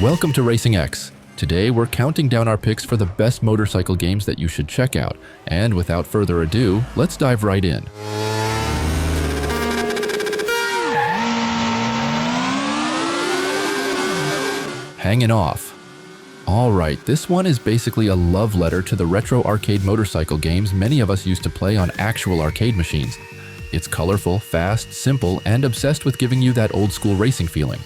Welcome to Racing X. Today we're counting down our picks for the best motorcycle games that you should check out. And without further ado, let's dive right in. Hangin' Off. Alright, this one is basically a love letter to the retro arcade motorcycle games many of us used to play on actual arcade machines. It's colorful, fast, simple, and obsessed with giving you that old school racing feeling.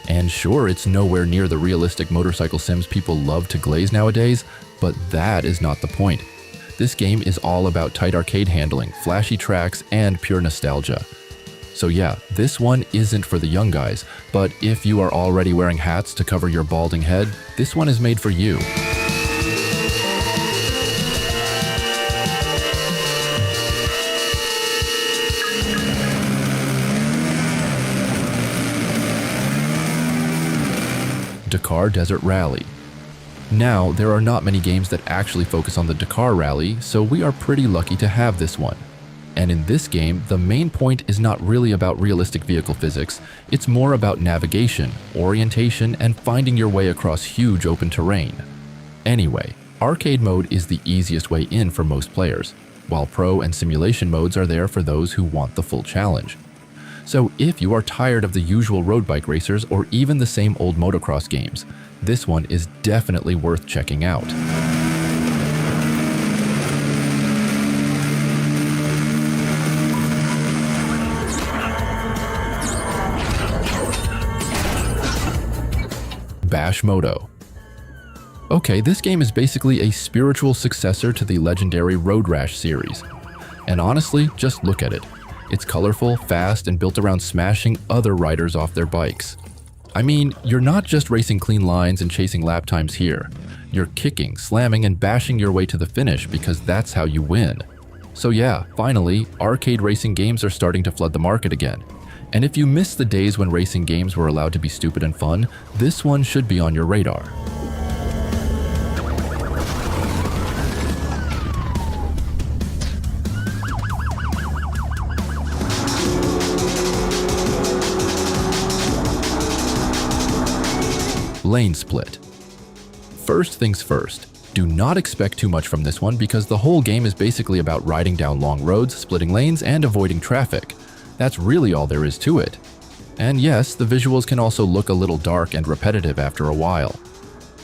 And sure, it's nowhere near the realistic motorcycle sims people love to glaze nowadays, but that is not the point. This game is all about tight arcade handling, flashy tracks, and pure nostalgia. So yeah, this one isn't for the young guys, but if you are already wearing hats to cover your balding head, this one is made for you. Dakar Desert Rally. Now, there are not many games that actually focus on the Dakar Rally, so we are pretty lucky to have this one. And in this game, the main point is not really about realistic vehicle physics, it's more about navigation, orientation, and finding your way across huge open terrain. Anyway, arcade mode is the easiest way in for most players, while pro and simulation modes are there for those who want the full challenge. So if you are tired of the usual road bike racers or even the same old motocross games, this one is definitely worth checking out. Bash Moto. Okay, this game is basically a spiritual successor to the legendary Road Rash series. And honestly, just look at it. It's colorful, fast, and built around smashing other riders off their bikes. I mean, you're not just racing clean lines and chasing lap times here. You're kicking, slamming, and bashing your way to the finish because that's how you win. So yeah, finally, arcade racing games are starting to flood the market again. And if you miss the days when racing games were allowed to be stupid and fun, this one should be on your radar. LANESPLIT. First things first, do not expect too much from this one because the whole game is basically about riding down long roads, splitting lanes, and avoiding traffic. That's really all there is to it. And yes, the visuals can also look a little dark and repetitive after a while.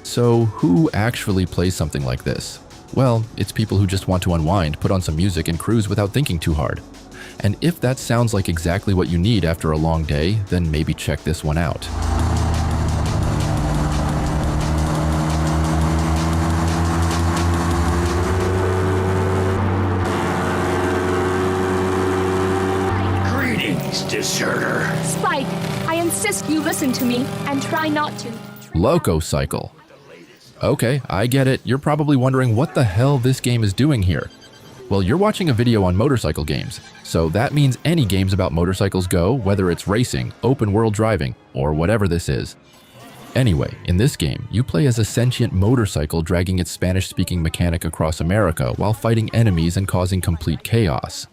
So who actually plays something like this? Well, it's people who just want to unwind, put on some music, and cruise without thinking too hard. And if that sounds like exactly what you need after a long day, then maybe check this one out. Deserter. Spike, I insist you listen to me and try not to. LocoCycle. Okay, I get it. You're probably wondering what the hell this game is doing here. Well, you're watching a video on motorcycle games, so that means any games about motorcycles go, whether it's racing, open world driving, or whatever this is. Anyway, in this game, you play as a sentient motorcycle dragging its Spanish-speaking mechanic across America while fighting enemies and causing complete chaos.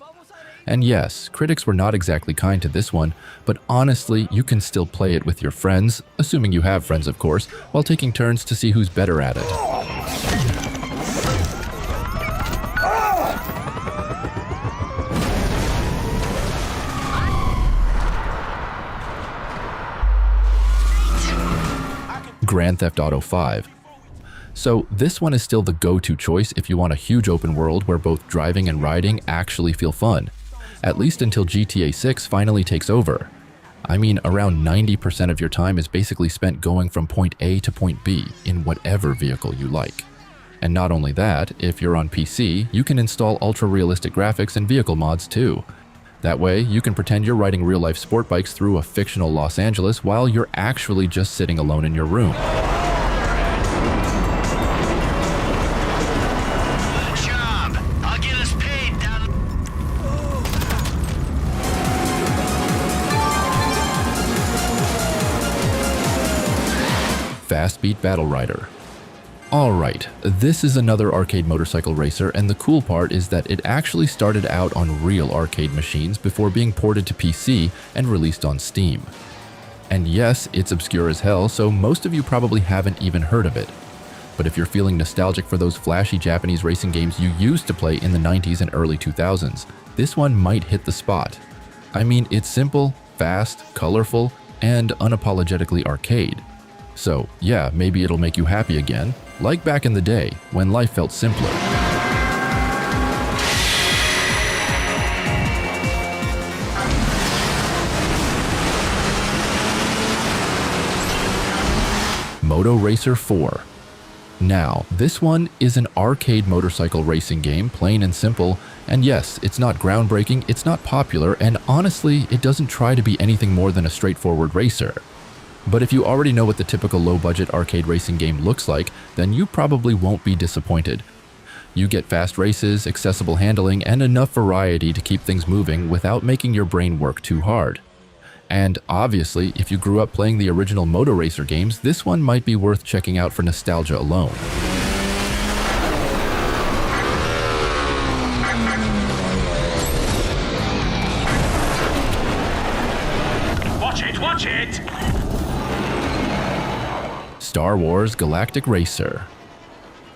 And yes, critics were not exactly kind to this one, but honestly, you can still play it with your friends, assuming you have friends of course, while taking turns to see who's better at it. Grand Theft Auto 5. So this one is still the go-to choice if you want a huge open world where both driving and riding actually feel fun. At least until GTA 6 finally takes over. I mean, around 90% of your time is basically spent going from point A to point B in whatever vehicle you like. And not only that, if you're on PC, you can install ultra-realistic graphics and vehicle mods too. That way, you can pretend you're riding real-life sport bikes through a fictional Los Angeles while you're actually just sitting alone in your room. Fast Beat Battle Rider. Alright, this is another arcade motorcycle racer, and the cool part is that it actually started out on real arcade machines before being ported to PC and released on Steam. And yes, it's obscure as hell, so most of you probably haven't even heard of it. But if you're feeling nostalgic for those flashy Japanese racing games you used to play in the 90s and early 2000s, this one might hit the spot. I mean, it's simple, fast, colorful, and unapologetically arcade. So yeah, maybe it'll make you happy again, like back in the day, when life felt simpler. Moto Racer 4. Now, this one is an arcade motorcycle racing game, plain and simple, and yes, it's not groundbreaking, it's not popular, and honestly, it doesn't try to be anything more than a straightforward racer. But if you already know what the typical low-budget arcade racing game looks like, then you probably won't be disappointed. You get fast races, accessible handling, and enough variety to keep things moving without making your brain work too hard. And obviously, if you grew up playing the original Moto Racer games, this one might be worth checking out for nostalgia alone. Watch it! Star Wars Galactic Racer.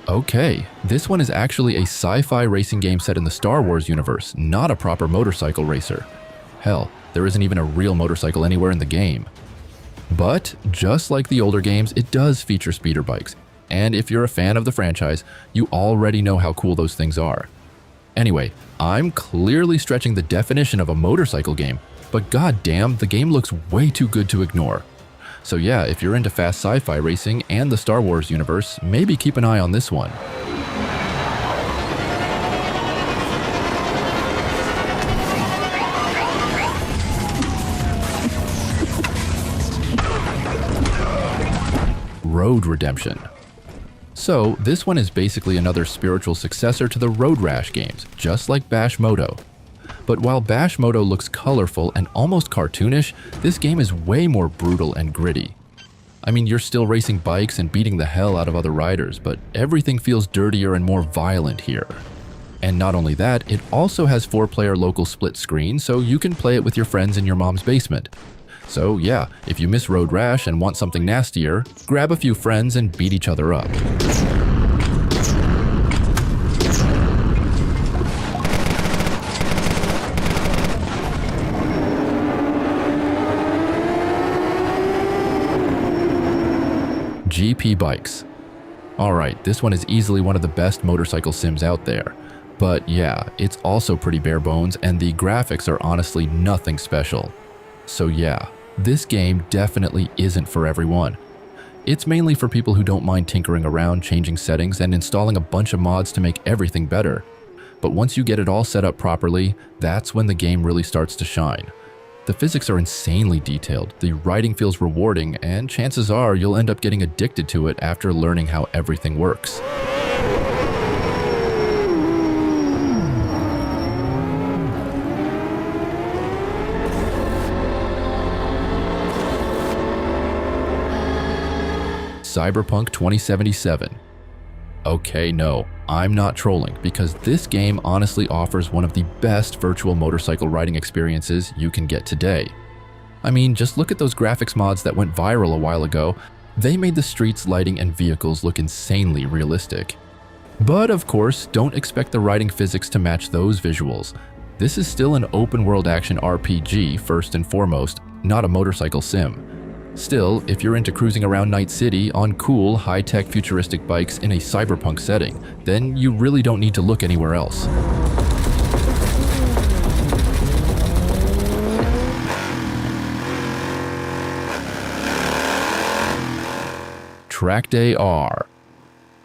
Okay, this one is actually a sci-fi racing game set in the Star Wars universe, not a proper motorcycle racer. Hell, there isn't even a real motorcycle anywhere in the game. But, just like the older games, it does feature speeder bikes, and if you're a fan of the franchise, you already know how cool those things are. Anyway, I'm clearly stretching the definition of a motorcycle game, but goddamn, the game looks way too good to ignore. So yeah, if you're into fast sci-fi racing and the Star Wars universe, maybe keep an eye on this one. Road Redemption. So, this one is basically another spiritual successor to the Road Rash games, just like Bash Moto. But while Bash Moto looks colorful and almost cartoonish, this game is way more brutal and gritty. I mean, you're still racing bikes and beating the hell out of other riders, but everything feels dirtier and more violent here. And not only that, it also has 4-player local split screen, so you can play it with your friends in your mom's basement. So yeah, if you miss Road Rash and want something nastier, grab a few friends and beat each other up. GP Bikes. Alright, this one is easily one of the best motorcycle sims out there. But yeah, it's also pretty bare bones and the graphics are honestly nothing special. So yeah, this game definitely isn't for everyone. It's mainly for people who don't mind tinkering around, changing settings, and installing a bunch of mods to make everything better. But once you get it all set up properly, that's when the game really starts to shine. The physics are insanely detailed, the riding feels rewarding, and chances are you'll end up getting addicted to it after learning how everything works. Cyberpunk 2077. Okay, no, I'm not trolling, because this game honestly offers one of the best virtual motorcycle riding experiences you can get today. I mean, just look at those graphics mods that went viral a while ago. They made the streets, lighting, and vehicles look insanely realistic. But of course, don't expect the riding physics to match those visuals. This is still an open-world action RPG first and foremost, not a motorcycle sim. Still, if you're into cruising around Night City on cool, high-tech futuristic bikes in a cyberpunk setting, then you really don't need to look anywhere else. TrackDayR.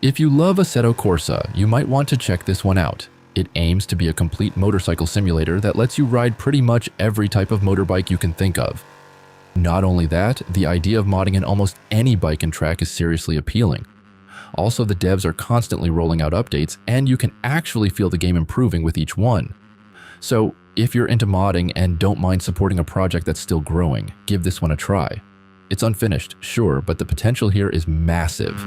If you love Assetto Corsa, you might want to check this one out. It aims to be a complete motorcycle simulator that lets you ride pretty much every type of motorbike you can think of. Not only that, the idea of modding in almost any bike and track is seriously appealing. Also, the devs are constantly rolling out updates, and you can actually feel the game improving with each one. So, if you're into modding and don't mind supporting a project that's still growing, give this one a try. It's unfinished, sure, but the potential here is massive.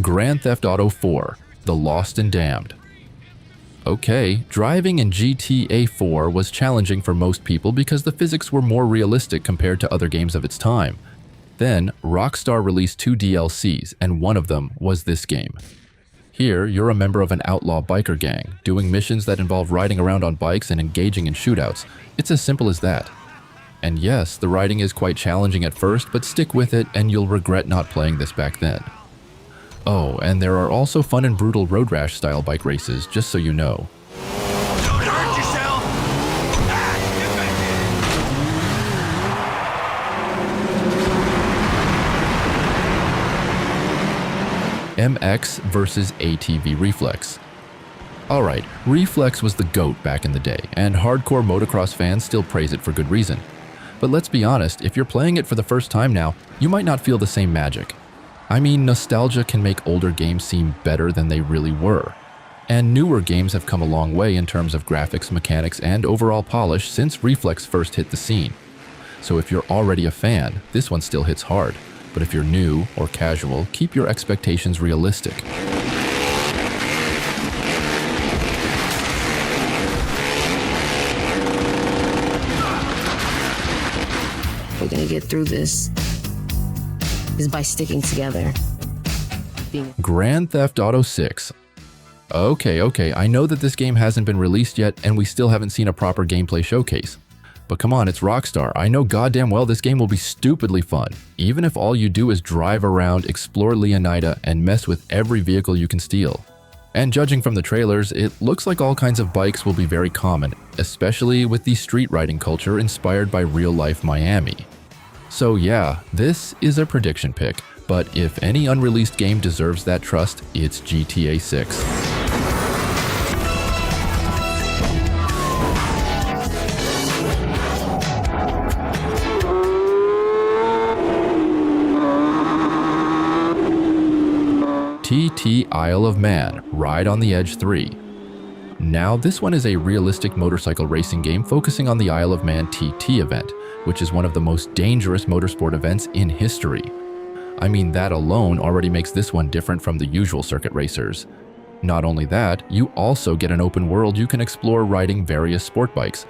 Grand Theft Auto 4, The Lost and Damned. Okay, driving in GTA 4 was challenging for most people because the physics were more realistic compared to other games of its time. Then, Rockstar released 2 DLCs, and one of them was this game. Here, you're a member of an outlaw biker gang, doing missions that involve riding around on bikes and engaging in shootouts. It's as simple as that. And yes, the riding is quite challenging at first, but stick with it and you'll regret not playing this back then. Oh, and there are also fun and brutal road rash style bike races, just so you know. Don't hurt yourself! MX versus ATV Reflex. Alright, Reflex was the GOAT back in the day, and hardcore motocross fans still praise it for good reason. But let's be honest, if you're playing it for the first time now, you might not feel the same magic. I mean, nostalgia can make older games seem better than they really were. And newer games have come a long way in terms of graphics, mechanics, and overall polish since Reflex first hit the scene. So if you're already a fan, this one still hits hard. But if you're new or casual, keep your expectations realistic. We're gonna get through this is by sticking together. Grand Theft Auto 6. Okay, I know that this game hasn't been released yet and we still haven't seen a proper gameplay showcase. But come on, it's Rockstar. I know goddamn well this game will be stupidly fun, even if all you do is drive around, explore Leonida, and mess with every vehicle you can steal. And judging from the trailers, it looks like all kinds of bikes will be very common, especially with the street riding culture inspired by real-life Miami. So yeah, this is a prediction pick, but if any unreleased game deserves that trust, it's GTA 6. TT Isle of Man, Ride on the Edge 3. Now, this one is a realistic motorcycle racing game focusing on the Isle of Man TT event, which is one of the most dangerous motorsport events in history. I mean, that alone already makes this one different from the usual circuit racers. Not only that, you also get an open world you can explore riding various sport bikes.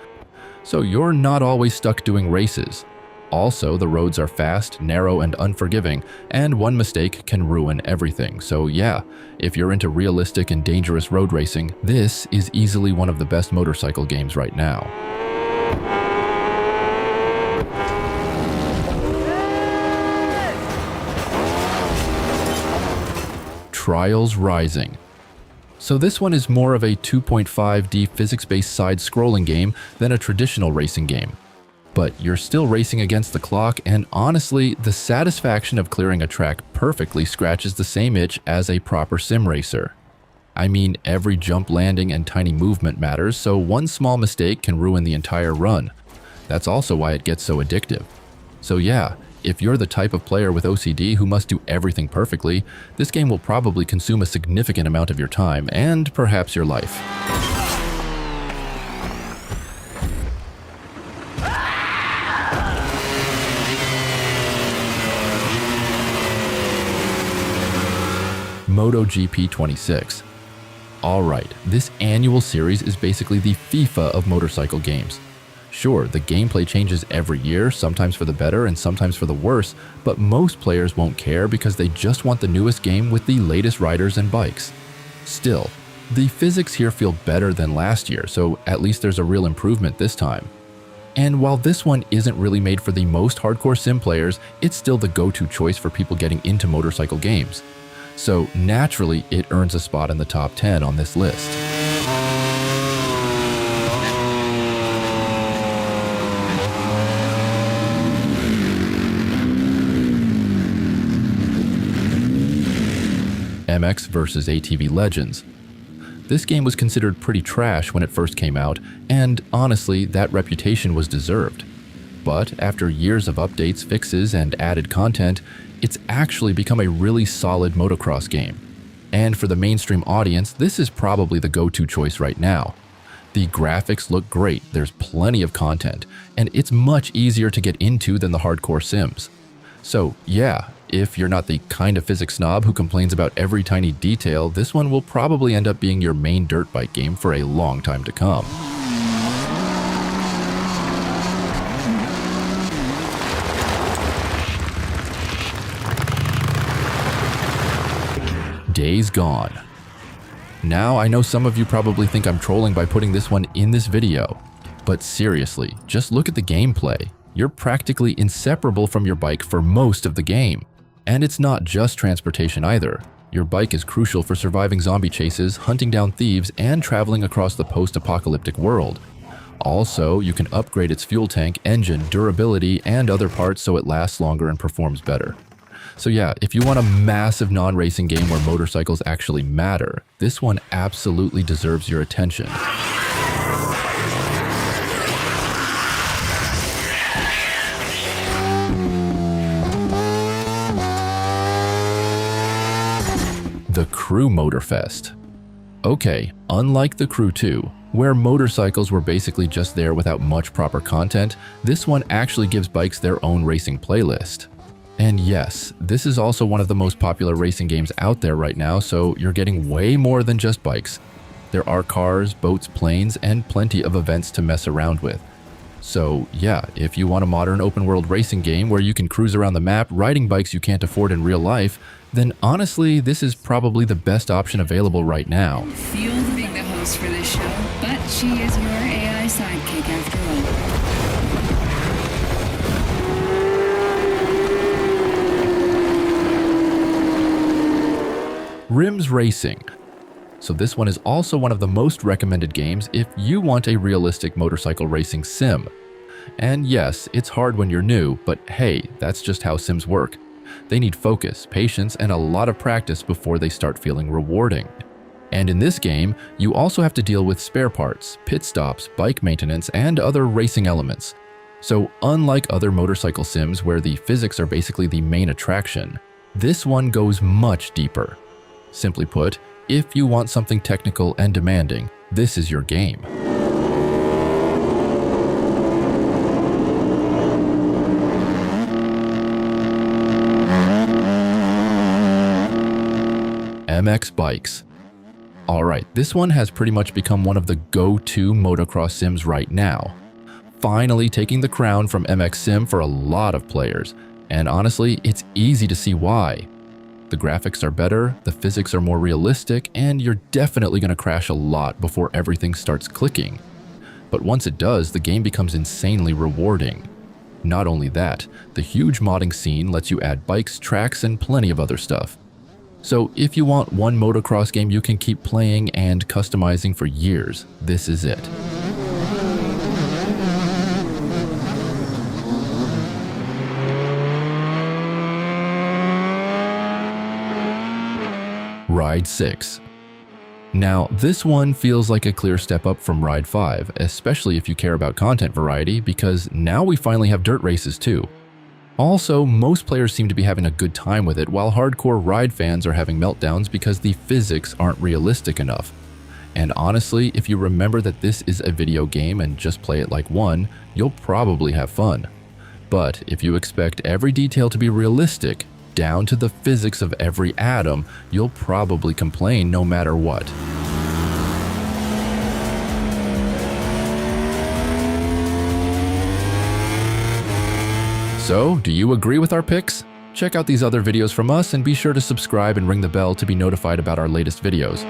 So you're not always stuck doing races. Also, the roads are fast, narrow, and unforgiving, and one mistake can ruin everything. So yeah, if you're into realistic and dangerous road racing, this is easily one of the best motorcycle games right now. Trials Rising. So this one is more of a 2.5D physics-based side-scrolling game than a traditional racing game. But you're still racing against the clock, and honestly, the satisfaction of clearing a track perfectly scratches the same itch as a proper sim racer. I mean, every jump, landing, and tiny movement matters, so one small mistake can ruin the entire run. That's also why it gets so addictive. So yeah, if you're the type of player with OCD who must do everything perfectly, this game will probably consume a significant amount of your time, and perhaps your life. MotoGP 26. Alright, this annual series is basically the FIFA of motorcycle games. Sure, the gameplay changes every year, sometimes for the better and sometimes for the worse, but most players won't care because they just want the newest game with the latest riders and bikes. Still, the physics here feel better than last year, so at least there's a real improvement this time. And while this one isn't really made for the most hardcore sim players, it's still the go-to choice for people getting into motorcycle games. So naturally, it earns a spot in the top 10 on this list. MX vs ATV Legends. This game was considered pretty trash when it first came out, and honestly, that reputation was deserved. But after years of updates, fixes, and added content, it's actually become a really solid motocross game. And for the mainstream audience, this is probably the go-to choice right now. The graphics look great, there's plenty of content, and it's much easier to get into than the hardcore sims. So yeah, if you're not the kind of physics snob who complains about every tiny detail, this one will probably end up being your main dirt bike game for a long time to come. Days Gone. Now, I know some of you probably think I'm trolling by putting this one in this video, but seriously, just look at the gameplay. You're practically inseparable from your bike for most of the game. And it's not just transportation either. Your bike is crucial for surviving zombie chases, hunting down thieves, and traveling across the post-apocalyptic world. Also, you can upgrade its fuel tank, engine, durability, and other parts so it lasts longer and performs better. So yeah, if you want a massive non-racing game where motorcycles actually matter, this one absolutely deserves your attention. The Crew Motorfest. Okay, unlike the Crew 2, where motorcycles were basically just there without much proper content, this one actually gives bikes their own racing playlist. And yes, this is also one of the most popular racing games out there right now, so you're getting way more than just bikes. There are cars, boats, planes, and plenty of events to mess around with. So yeah, if you want a modern open-world racing game where you can cruise around the map riding bikes you can't afford in real life, then honestly, this is probably the best option available right now. Feels being the host for this show, but she is your AI sidekick after all. Rims Racing. So this one is also one of the most recommended games if you want a realistic motorcycle racing sim. And yes, it's hard when you're new, but hey, that's just how sims work. They need focus, patience, and a lot of practice before they start feeling rewarding. And in this game, you also have to deal with spare parts, pit stops, bike maintenance, and other racing elements. So unlike other motorcycle sims where the physics are basically the main attraction, this one goes much deeper. Simply put, if you want something technical and demanding, this is your game. MX Bikes. Alright, this one has pretty much become one of the go-to motocross sims right now. Finally taking the crown from MX Sim for a lot of players, and honestly, it's easy to see why. The graphics are better, the physics are more realistic, and you're definitely going to crash a lot before everything starts clicking. But once it does, the game becomes insanely rewarding. Not only that, the huge modding scene lets you add bikes, tracks, and plenty of other stuff. So if you want one motocross game you can keep playing and customizing for years, this is it. Ride 6. Now, this one feels like a clear step up from Ride 5, especially if you care about content variety, because now we finally have dirt races too. Also, most players seem to be having a good time with it, while hardcore ride fans are having meltdowns because the physics aren't realistic enough. And honestly, if you remember that this is a video game and just play it like one, you'll probably have fun. But if you expect every detail to be realistic, down to the physics of every atom, you'll probably complain no matter what. So, do you agree with our picks? Check out these other videos from us and be sure to subscribe and ring the bell to be notified about our latest videos.